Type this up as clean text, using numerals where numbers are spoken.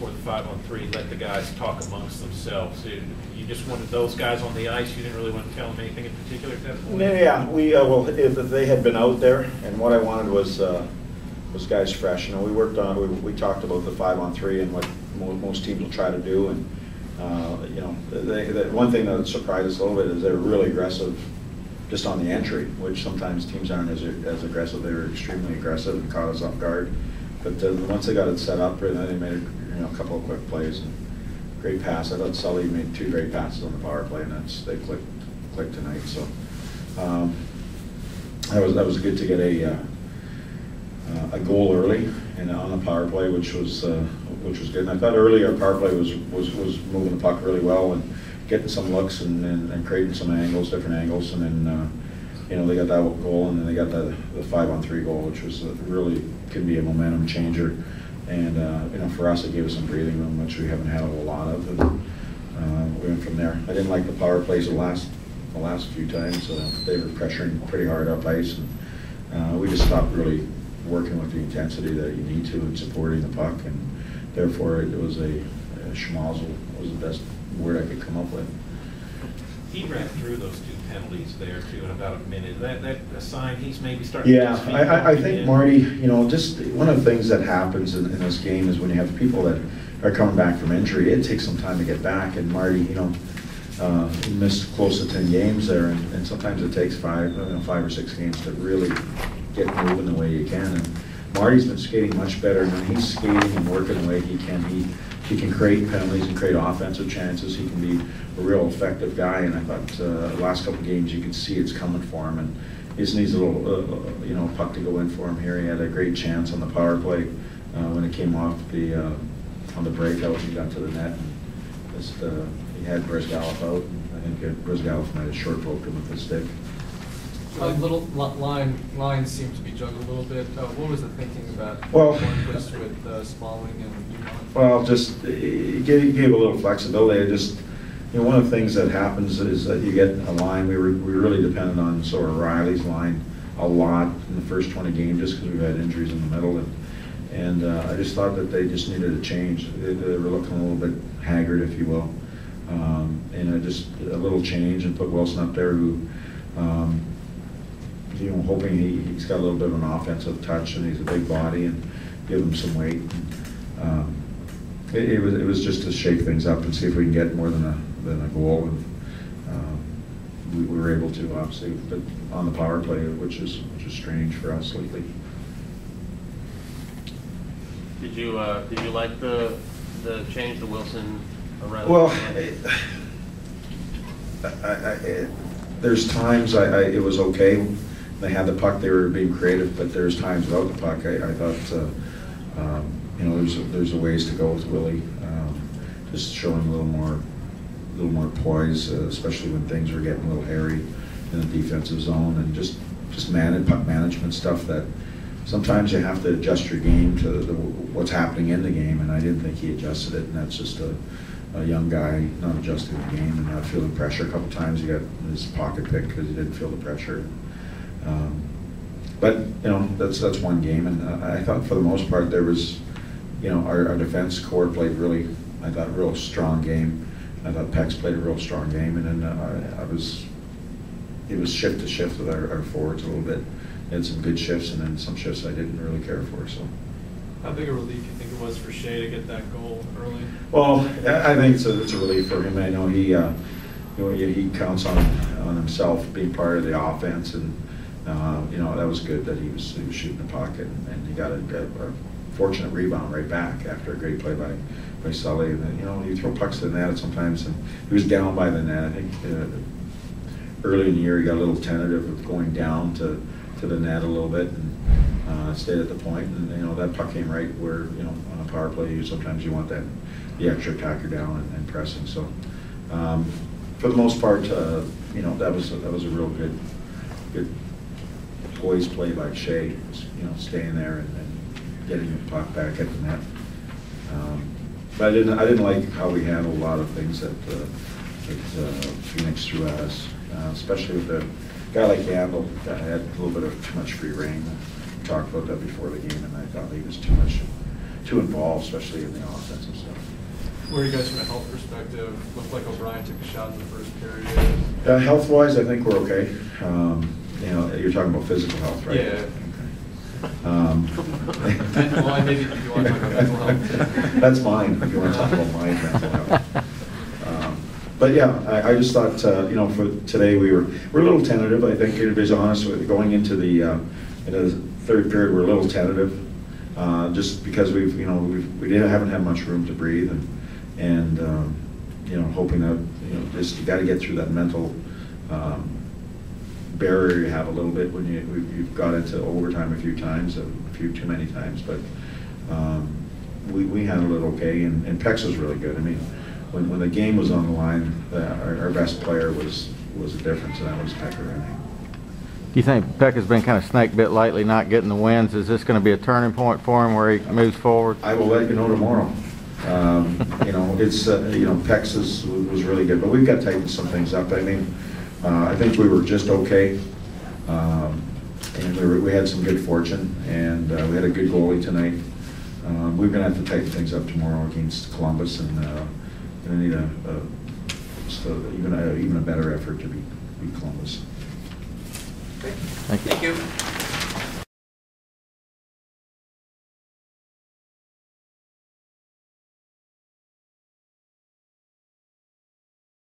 before the 5-on-3, let the guys talk amongst themselves. You just wanted those guys on the ice. You didn't really want to tell them anything in particular at that point? Yeah, we well, if they had been out there, and what I wanted was guys fresh. You know, we worked on, we talked about the 5-on-3 and what most teams will try to do, and you know, the one thing that surprised us a little bit is they're really aggressive just on the entry, which sometimes teams aren't as aggressive. They were extremely aggressive and caught us off guard. But once they got it set up, and then they made a couple of quick plays and great pass. I thought Sully made 2 great passes on the power play, and they clicked tonight. So that was good to get a goal early and on the power play, which was good. And I thought early our power play was moving the puck really well and getting some looks and creating some angles, different angles, and then you know, they got that goal, and then they got the 5-on-3 goal, which was really can be a momentum changer. And you know, for us, it gave us some breathing room, which we haven't had a lot of. And we went from there. I didn't like the power plays the last few times. They were pressuring pretty hard up ice, and we just stopped really working with the intensity that you need to in supporting the puck, and therefore it was a schmozzle was the best word I could come up with. He ran through those 2 penalties there too in about a minute. That a sign he's maybe starting. Yeah, I think Marty. You know, just one of the things that happens in this game is when you have people that are coming back from injury, it takes some time to get back. And Marty, you know, he missed close to 10 games there, and sometimes it takes 5 or 6 games to really get moving the way you can. And Marty's been skating much better. When he's skating and working the way he can, he can create penalties and create offensive chances. He can be a real effective guy, and I thought the last couple of games you could see it's coming for him, and he just needs a little you know, puck to go in for him here. He had a great chance on the power play when it came off on the breakout. He got to the net, and just he had Bridgestone out, and I think Bridgestone might have short poked him with the stick. Little lines seem to be juggled a little bit. What was the thinking about Hornquist with Smalling and Dumont? Well, just he gave a little flexibility. Just, you know, one of the things that happens is that you get a line. We really depended on sort of Riley's line a lot in the first 20 games just because we've had injuries in the middle, and I just thought that they just needed a change. They were looking a little bit haggard, if you will, and just a little change and put Wilson up there who. You know, hoping he's got a little bit of an offensive touch, and he's a big body, and give him some weight. It was just to shake things up and see if we can get more than a goal, and we were able to, obviously, but on the power play, which is strange for us lately. Did you like the change to Wilson around? Well, there's times it was okay. They had the puck; they were being creative. But there's times without the puck. I thought, you know, there's a ways to go with Willie. Just showing a little more poise, especially when things were getting a little hairy in the defensive zone, and just puck management stuff that sometimes you have to adjust your game to what's happening in the game. And I didn't think he adjusted it, and that's just a young guy not adjusting the game and not feeling pressure. A couple times he got his pocket picked because he didn't feel the pressure. But you know, that's one game, and I thought for the most part there was, you know, our defense core played really, I thought, a real strong game. I thought Pex played a real strong game, and then it was shift to shift with our forwards a little bit. They had some good shifts, and then some shifts I didn't really care for. So. How big a relief do you think it was for Shea to get that goal early? Well, I think it's a relief for him. I know he counts on himself being part of the offense, and you know, that was good that he was shooting the puck, and he got a fortunate rebound right back after a great play by Sully. And then, you know, you throw pucks to the net sometimes, and he was down by the net. I think early in the year he got a little tentative of going down to the net a little bit, and stayed at the point, and you know, that puck came right where, you know, on a power play sometimes you want the extra attacker down and pressing. So for the most part, you know, that was a real good poised play by Shea, you know, staying there and getting the puck back at the net. But I didn't like how we handled a lot of things that Phoenix threw at us, especially with a guy like Yandel that had a little bit of too much free reign. We talked about that before the game, and I thought he was too involved, especially in the offensive stuff. where are you guys from a health perspective? Looked like O'Brien took a shot in the first period. Health-wise, I think we're okay. You know, you're talking about physical health, right? Yeah. Well, maybe if you want to talk about mental health. That's fine, if you want to talk about my mental health. But yeah, I just thought, you know, for today we're a little tentative. I think, to be honest with you, going into the third period, we're a little tentative, just because we haven't had much room to breathe, and you know, hoping that, you know, just you got to get through that mental barrier you have a little bit when you've got into overtime a few times, a few too many times, but we handled it okay, and Pex was really good. I mean, when the game was on the line, our best player was the difference, and that was Pecker. I think. Do you think Peck has been kind of snake bit lately, not getting the wins? Is this going to be a turning point for him where he moves forward? I will let you know tomorrow. You know, it's you know, Pex was really good, but we've got to tighten some things up. I mean, I think we were just okay, and we had some good fortune, and we had a good goalie tonight. We're going to have to tighten things up tomorrow against Columbus, and going to need even a better effort to beat Columbus. Thank you. Thank you.